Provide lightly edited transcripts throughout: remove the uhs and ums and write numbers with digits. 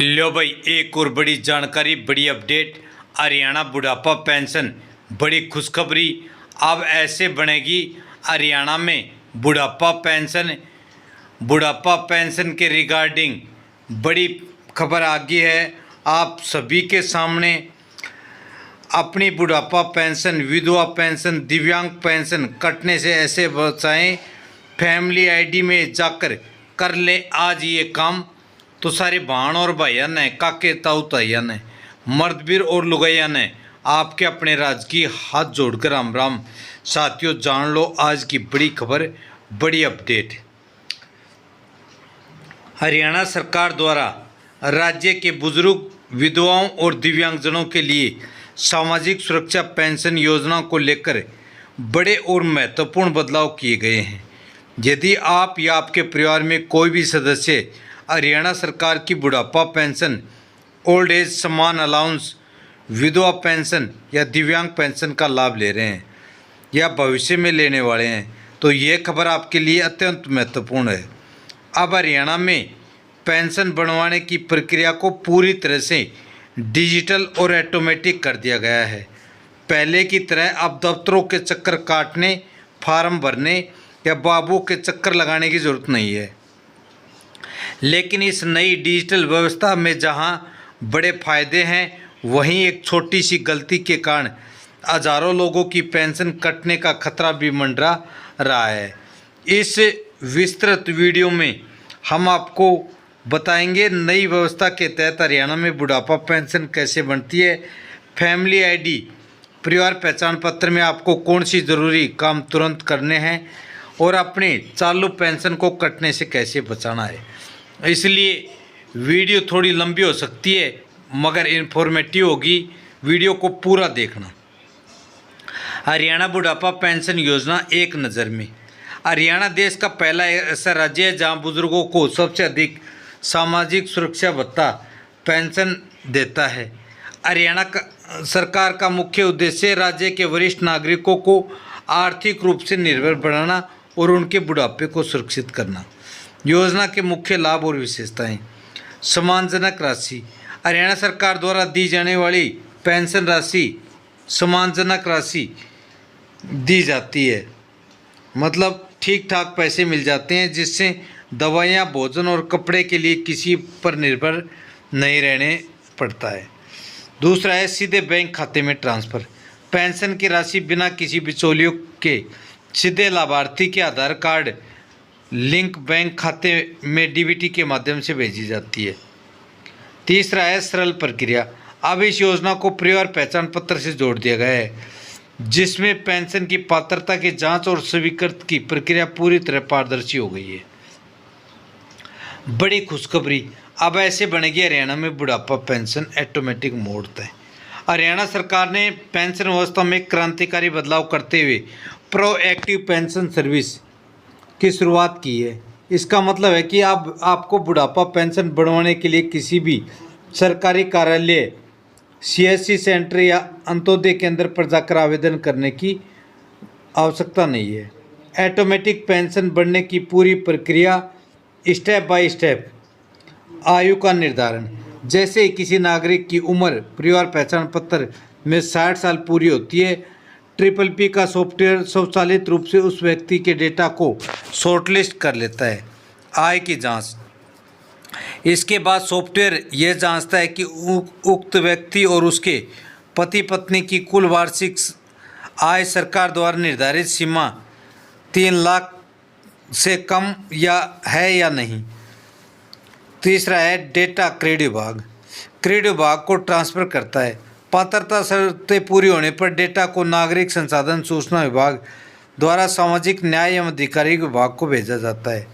लो भाई, एक और बड़ी जानकारी, बड़ी अपडेट। हरियाणा बुढ़ापा पेंशन, बड़ी खुशखबरी। अब ऐसे बनेगी हरियाणा में बुढ़ापा पेंशन के रिगार्डिंग बड़ी खबर आ गई है आप सभी के सामने। अपनी बुढ़ापा पेंशन, विधवा पेंशन, दिव्यांग पेंशन कटने से ऐसे बचाएं। फैमिली आईडी में जाकर कर ले आज ये काम। तो सारे बहन और भैया ने, काके ताऊ ताइया ने, मर्दवीर और लुगैया ने आपके अपने राजकीय हाथ जोड़कर राम राम। साथियों, जान लो आज की बड़ी खबर, बड़ी अपडेट। हरियाणा सरकार द्वारा राज्य के बुजुर्ग, विधवाओं और दिव्यांगजनों के लिए सामाजिक सुरक्षा पेंशन योजना को लेकर बड़े और महत्वपूर्ण बदलाव किए गए हैं। यदि आप या आपके परिवार में कोई भी सदस्य हरियाणा सरकार की बुढ़ापा पेंशन, ओल्ड एज सम्मान अलाउंस, विधवा पेंशन या दिव्यांग पेंशन का लाभ ले रहे हैं या भविष्य में लेने वाले हैं, तो ये खबर आपके लिए अत्यंत महत्वपूर्ण है। अब हरियाणा में पेंशन बनवाने की प्रक्रिया को पूरी तरह से डिजिटल और ऑटोमेटिक कर दिया गया है। पहले की तरह अब दफ्तरों के चक्कर काटने, फार्म भरने या बाबू के चक्कर लगाने की ज़रूरत नहीं है। लेकिन इस नई डिजिटल व्यवस्था में जहां बड़े फायदे हैं, वहीं एक छोटी सी गलती के कारण हजारों लोगों की पेंशन कटने का खतरा भी मंडरा रहा है। इस विस्तृत वीडियो में हम आपको बताएंगे नई व्यवस्था के तहत हरियाणा में बुढ़ापा पेंशन कैसे बनती है, फैमिली आईडी, परिवार पहचान पत्र में आपको कौन सी ज़रूरी काम तुरंत करने हैं और अपने चालू पेंशन को कटने से कैसे बचाना है। इसलिए वीडियो थोड़ी लंबी हो सकती है मगर इन्फॉर्मेटिव होगी, वीडियो को पूरा देखना। हरियाणा बुढ़ापा पेंशन योजना एक नज़र में। हरियाणा देश का पहला ऐसा राज्य है जहां बुजुर्गों को सबसे अधिक सामाजिक सुरक्षा भत्ता पेंशन देता है। हरियाणा सरकार का मुख्य उद्देश्य राज्य के वरिष्ठ नागरिकों को आर्थिक रूप से निर्भर बनाना और उनके बुढ़ापे को सुरक्षित करना। योजना के मुख्य लाभ और विशेषताएं। सम्मानजनक राशि। हरियाणा सरकार द्वारा दी जाने वाली पेंशन राशि सम्मानजनक राशि दी जाती है, मतलब ठीक ठाक पैसे मिल जाते हैं जिससे दवाइयाँ, भोजन और कपड़े के लिए किसी पर निर्भर नहीं रहने पड़ता है। दूसरा है सीधे बैंक खाते में ट्रांसफ़र। पेंशन की राशि बिना किसी बिचौलियों के सीधे लाभार्थी के आधार कार्ड लिंक बैंक खाते में डीबीटी के माध्यम से भेजी जाती है। तीसरा है सरल प्रक्रिया। अब इस योजना को परिवार पहचान पत्र से जोड़ दिया गया है, जिसमें पेंशन की पात्रता की जांच और स्वीकृत की प्रक्रिया पूरी तरह पारदर्शी हो गई है। बड़ी खुशखबरी, अब ऐसे बनेगी हरियाणा में बुढ़ापा पेंशन ऑटोमेटिक मोड तय। हरियाणा सरकार ने पेंशन व्यवस्था में क्रांतिकारी बदलाव करते हुए प्रोएक्टिव पेंशन सर्विस की शुरुआत की है। इसका मतलब है कि अब आपको बुढ़ापा पेंशन बनवाने के लिए किसी भी सरकारी कार्यालय, सीएससी सेंटर या अंत्योदय केंद्र पर जाकर आवेदन करने की आवश्यकता नहीं है। ऑटोमेटिक पेंशन बनने की पूरी प्रक्रिया स्टेप बाय स्टेप। आयु का निर्धारण। जैसे ही किसी नागरिक की उम्र परिवार पहचान पत्र में 60 साल पूरी होती है, PPP का सॉफ्टवेयर स्वचालित रूप से उस व्यक्ति के डेटा को शॉर्टलिस्ट कर लेता है। आय की जांच। इसके बाद सॉफ्टवेयर यह जांचता है कि उक्त व्यक्ति और उसके पति पत्नी की कुल वार्षिक आय सरकार द्वारा निर्धारित सीमा 3 लाख से कम है या नहीं। तीसरा है डेटा क्रेडिट विभाग। क्रेडिट विभाग को ट्रांसफ़र करता है। पात्रता शर्तें पूरी होने पर डेटा को नागरिक संसाधन सूचना विभाग द्वारा सामाजिक न्याय एवं अधिकारिक विभाग को भेजा जाता है।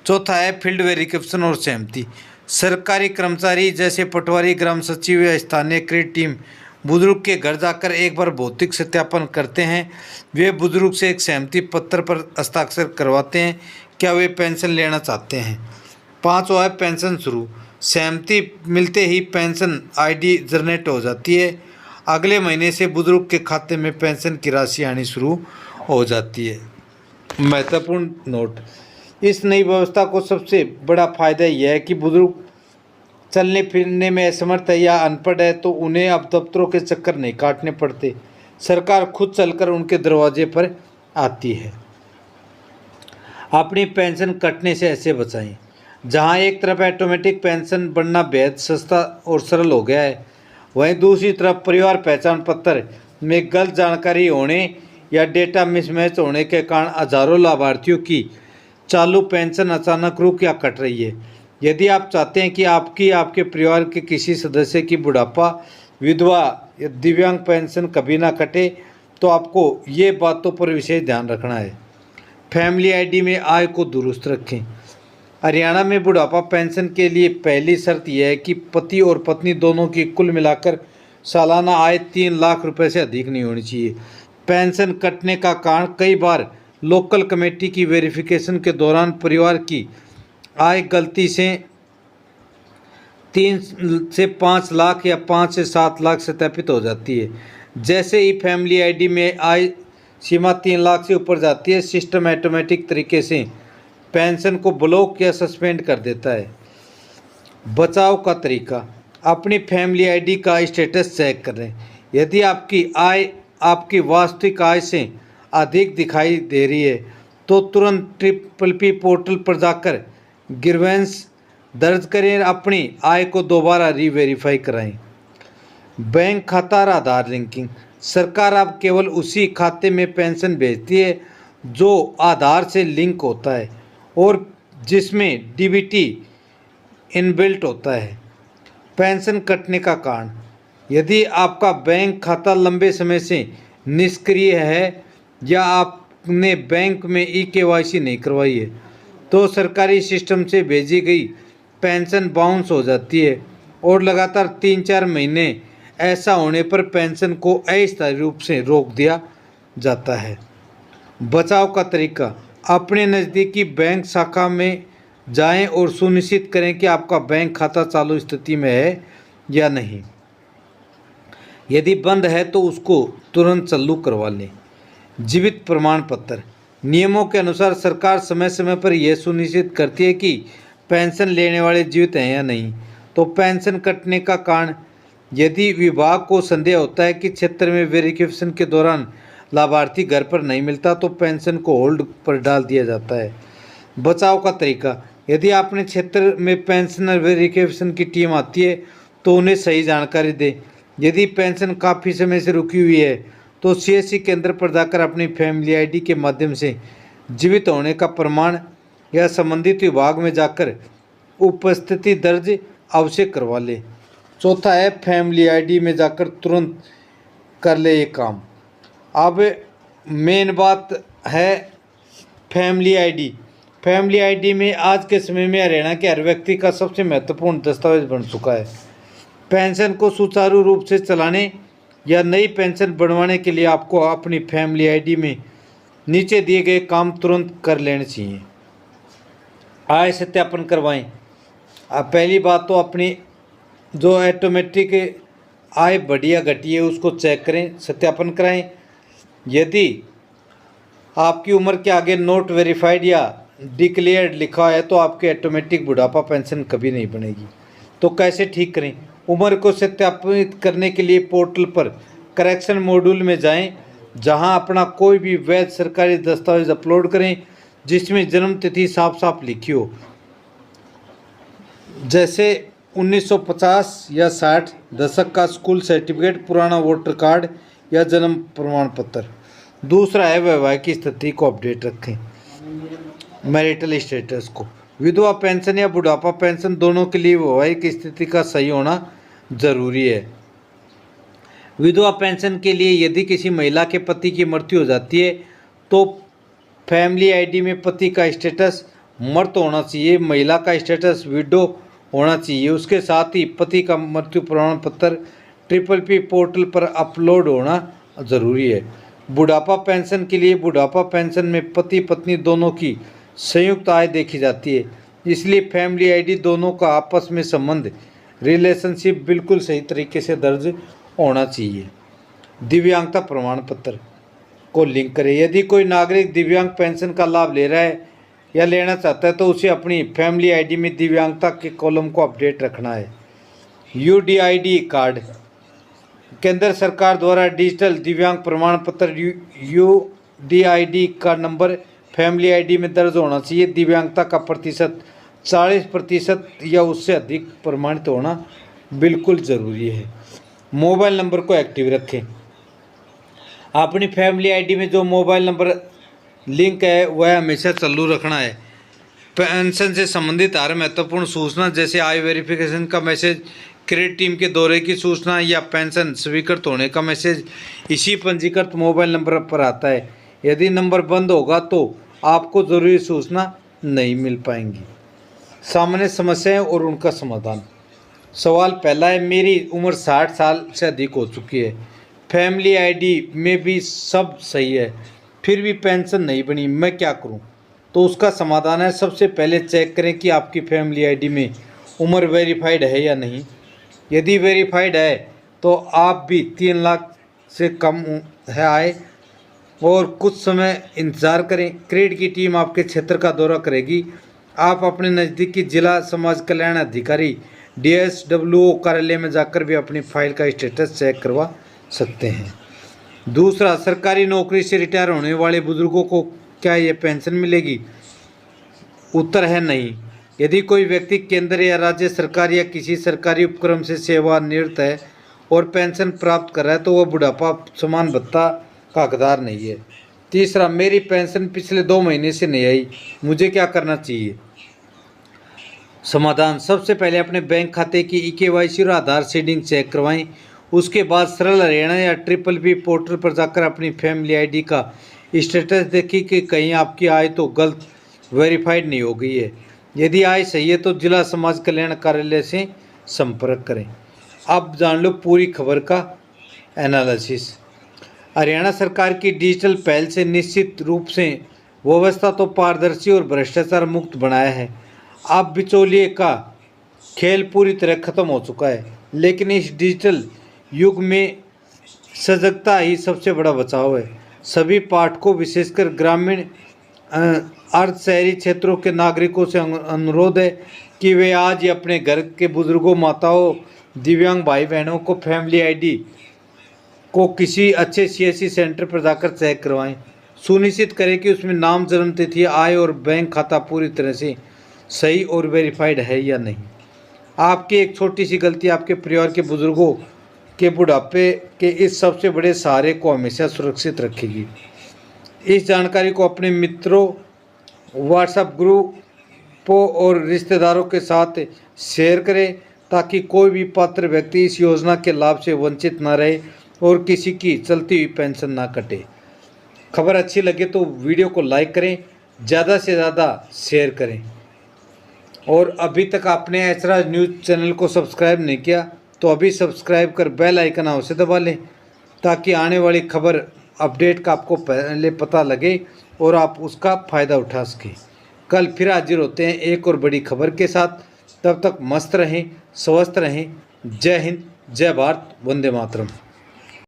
चौथा है फील्ड वेरिफिकेशन और सहमति। सरकारी कर्मचारी जैसे पटवारी, ग्राम सचिव या स्थानीय क्रेडिट टीम बुजुर्ग के घर जाकर एक बार भौतिक सत्यापन करते हैं। वे बुजुर्ग से एक सहमति पत्र पर हस्ताक्षर करवाते हैं क्या वे पेंशन लेना चाहते हैं। पाँचवा है पेंशन शुरू। सहमति मिलते ही पेंशन आईडी जनरेट हो जाती है। अगले महीने से बुजुर्ग के खाते में पेंशन की राशि आनी शुरू हो जाती है। महत्वपूर्ण नोट, इस नई व्यवस्था को सबसे बड़ा फायदा यह है कि बुजुर्ग चलने फिरने में असमर्थ है या अनपढ़ है तो उन्हें अब दफ्तरों के चक्कर नहीं काटने पड़ते, सरकार खुद चलकर उनके दरवाजे पर आती है। अपनी पेंशन कटने से ऐसे बचाएं। जहां एक तरफ ऑटोमेटिक पेंशन बनना बेहद सस्ता और सरल हो गया है, वहीं दूसरी तरफ परिवार पहचान पत्र में गलत जानकारी होने या डेटा मिसमैच होने के कारण हजारों लाभार्थियों की चालू पेंशन अचानक रुक या कट रही है। यदि आप चाहते हैं कि आपके परिवार के किसी सदस्य की बुढ़ापा, विधवा या दिव्यांग पेंशन कभी ना कटे, तो आपको ये बातों पर विशेष ध्यान रखना है। फैमिली आईडी में आय को दुरुस्त रखें। हरियाणा में बुढ़ापा पेंशन के लिए पहली शर्त यह है कि पति और पत्नी दोनों की कुल मिलाकर सालाना आय 3 लाख रुपए से अधिक नहीं होनी चाहिए। पेंशन कटने का कारण कई बार लोकल कमेटी की वेरिफिकेशन के दौरान परिवार की आय गलती से 3 से 5 लाख या 5 से 7 लाख सत्यापित हो जाती है। जैसे ही फैमिली आईडी में आय सीमा 3 लाख से ऊपर जाती है, सिस्टम ऑटोमेटिक तरीके से पेंशन को ब्लॉक या सस्पेंड कर देता है। बचाव का तरीका, अपनी फैमिली आईडी का स्टेटस चेक करें। यदि आपकी आय आपकी वास्तविक आय से अधिक दिखाई दे रही है तो तुरंत PPP पोर्टल पर जाकर ग्रीवेंस दर्ज करें, अपनी आय को दोबारा रीवेरीफाई कराएं। बैंक खाता और आधार लिंकिंग, सरकार अब केवल उसी खाते में पेंशन भेजती है जो आधार से लिंक होता है और जिसमें DBT इनबिल्ट होता है। पेंशन कटने का कारण, यदि आपका बैंक खाता लंबे समय से निष्क्रिय है या आपने बैंक में eKYC नहीं करवाई है तो सरकारी सिस्टम से भेजी गई पेंशन बाउंस हो जाती है और लगातार 3-4 महीने ऐसा होने पर पेंशन को अस्थायी रूप से रोक दिया जाता है। बचाव का तरीका, अपने नज़दीकी बैंक शाखा में जाएं और सुनिश्चित करें कि आपका बैंक खाता चालू स्थिति में है या नहीं। यदि बंद है तो उसको तुरंत चालू करवा लें। जीवित प्रमाण पत्र, नियमों के अनुसार सरकार समय समय पर यह सुनिश्चित करती है कि पेंशन लेने वाले जीवित हैं या नहीं। तो पेंशन कटने का कारण, यदि विभाग को संदेह होता है कि क्षेत्र में वेरिफिकेशन के दौरान लाभार्थी घर पर नहीं मिलता तो पेंशन को होल्ड पर डाल दिया जाता है। बचाव का तरीका, यदि अपने क्षेत्र में पेंशनर वेरिफिकेशन की टीम आती है तो उन्हें सही जानकारी दें। यदि पेंशन काफ़ी समय से रुकी हुई है तो CSC केंद्र पर जाकर अपनी फैमिली आईडी के माध्यम से जीवित होने का प्रमाण या संबंधित विभाग में जाकर उपस्थिति दर्ज अवश्य करवा ले। चौथा है फैमिली आईडी में जाकर तुरंत कर ले ये काम। अब मेन बात है फैमिली आईडी। फैमिली आईडी में आज के समय में हरियाणा के हर व्यक्ति का सबसे महत्वपूर्ण दस्तावेज बन चुका है। पेंशन को सुचारू रूप से चलाने या नई पेंशन बनवाने के लिए आपको अपनी फैमिली आईडी में नीचे दिए गए काम तुरंत कर लेने चाहिए। आय सत्यापन करवाएं। अब पहली बात तो अपनी जो ऑटोमेटिक आय बढ़ी या घटी है उसको चेक करें, सत्यापन कराएं। यदि आपकी उम्र के आगे नॉट वेरीफाइड या डिक्लेयर्ड लिखा है तो आपकी ऑटोमेटिक बुढ़ापा पेंशन कभी नहीं बनेगी। तो कैसे ठीक करें? उम्र को सत्यापित करने के लिए पोर्टल पर करेक्शन मॉड्यूल में जाएं, जहां अपना कोई भी वैध सरकारी दस्तावेज अपलोड करें जिसमें जन्म तिथि साफ साफ लिखी हो, जैसे 1950 या 60 दशक का स्कूल सर्टिफिकेट, पुराना वोटर कार्ड या जन्म प्रमाण पत्र। दूसरा है वैवाहिक स्थिति को अपडेट रखें, मैरिटल स्टेटस को। विधवा पेंशन या बुढ़ापा पेंशन दोनों के लिए वैवाहिक स्थिति का सही होना जरूरी है। विधवा पेंशन के लिए यदि किसी महिला के पति की मृत्यु हो जाती है तो फैमिली आईडी में पति का स्टेटस मृत होना चाहिए, महिला का स्टेटस विडो होना चाहिए। उसके साथ ही पति का मृत्यु प्रमाण पत्र PPP पोर्टल पर अपलोड होना ज़रूरी है। बुढ़ापा पेंशन के लिए बुढ़ापा पेंशन में पति पत्नी दोनों की संयुक्त आय देखी जाती है, इसलिए फैमिली आईडी दोनों का आपस में संबंध, रिलेशनशिप बिल्कुल सही तरीके से दर्ज होना चाहिए। दिव्यांगता प्रमाण पत्र को लिंक करें। यदि कोई नागरिक दिव्यांग पेंशन का लाभ ले रहा है या लेना चाहता है तो उसे अपनी फैमिली आईडी में दिव्यांगता के कॉलम को अपडेट रखना है। UDID card. केंद्र सरकार द्वारा डिजिटल दिव्यांग प्रमाण पत्र UDID का नंबर फैमिली आईडी में दर्ज होना चाहिए। दिव्यांगता का प्रतिशत 40% या उससे अधिक प्रमाणित होना बिल्कुल ज़रूरी है। मोबाइल नंबर को एक्टिव रखें। अपनी फैमिली आईडी में जो मोबाइल नंबर लिंक है वह हमेशा चालू रखना है। पेंशन से संबंधित हर महत्वपूर्ण सूचना जैसे आय वेरिफिकेशन का मैसेज, क्रेडिट टीम के दौरे की सूचना या पेंशन स्वीकृत होने का मैसेज इसी पंजीकृत मोबाइल नंबर पर आता है। यदि नंबर बंद होगा तो आपको ज़रूरी सूचना नहीं मिल पाएंगी। सामान्य समस्याएं और उनका समाधान। सवाल पहला है, मेरी उम्र 60 साल से अधिक हो चुकी है, फैमिली आईडी में भी सब सही है, फिर भी पेंशन नहीं बनी, मैं क्या करूं? तो उसका समाधान है, सबसे पहले चेक करें कि आपकी फैमिली आईडी में उम्र वेरीफाइड है या नहीं। यदि वेरीफाइड है तो आप भी 3 लाख से कम है आय और कुछ समय इंतज़ार करें। क्रेडिट की टीम आपके क्षेत्र का दौरा करेगी। आप अपने नज़दीकी जिला समाज कल्याण अधिकारी DSWO कार्यालय में जाकर भी अपनी फाइल का स्टेटस चेक करवा सकते हैं। दूसरा, सरकारी नौकरी से रिटायर होने वाले बुजुर्गों को क्या ये पेंशन मिलेगी? उत्तर है नहीं। यदि कोई व्यक्ति केंद्र या राज्य सरकार या किसी सरकारी उपक्रम से सेवानिवृत्त है और पेंशन प्राप्त कर रहा है तो वह बुढ़ापा समान भत्ता का हकदार नहीं है। तीसरा, मेरी पेंशन पिछले 2 महीने से नहीं आई, मुझे क्या करना चाहिए? समाधान, सबसे पहले अपने बैंक खाते की EKYC और आधार सीडिंग चेक करवाएं। उसके बाद सरल हरियाणा या PPP पोर्टल पर जाकर अपनी फैमिली आईडी का स्टेटस देखिए कि कहीं आपकी आय तो गलत वेरीफाइड नहीं हो गई है। यदि आय सही है तो जिला समाज कल्याण कार्यालय से संपर्क करें। अब जान लो पूरी खबर का एनालिसिस। हरियाणा सरकार की डिजिटल पहल से निश्चित रूप से व्यवस्था तो पारदर्शी और भ्रष्टाचार मुक्त बनाया है। अब बिचौलिए का खेल पूरी तरह खत्म हो चुका है, लेकिन इस डिजिटल युग में सजगता ही सबसे बड़ा बचाव है। सभी पाठकों विशेषकर ग्रामीण अर्ध शहरी क्षेत्रों के नागरिकों से अनुरोध है कि वे आज ही अपने घर के बुजुर्गों, माताओं, दिव्यांग भाई बहनों को फैमिली आईडी को किसी अच्छे CSC सेंटर पर जाकर चेक करवाएं। सुनिश्चित करें कि उसमें नाम, जन्म तिथि, आय और बैंक खाता पूरी तरह से सही और वेरीफाइड है या नहीं। आपकी एक छोटी सी गलती आपके परिवार के बुजुर्गों के बुढ़ापे के इस सबसे बड़े सहारे को हमेशा सुरक्षित रखेगी। इस जानकारी को अपने मित्रों, व्हाट्सएप ग्रुपों और रिश्तेदारों के साथ शेयर करें ताकि कोई भी पात्र व्यक्ति इस योजना के लाभ से वंचित न रहे और किसी की चलती हुई पेंशन ना कटे। खबर अच्छी लगे तो वीडियो को लाइक करें, ज़्यादा से ज़्यादा शेयर करें और अभी तक आपने ऐसराज न्यूज़ चैनल को सब्सक्राइब नहीं किया तो अभी सब्सक्राइब कर बेल आइकन अवश्य दबा लें ताकि आने वाली खबर अपडेट का आपको पहले पता लगे और आप उसका फ़ायदा उठा सकें। कल फिर हाजिर होते हैं एक और बड़ी खबर के साथ। तब तक मस्त रहें, स्वस्थ रहें। जय हिंद, जय भारत, वंदे मातरम।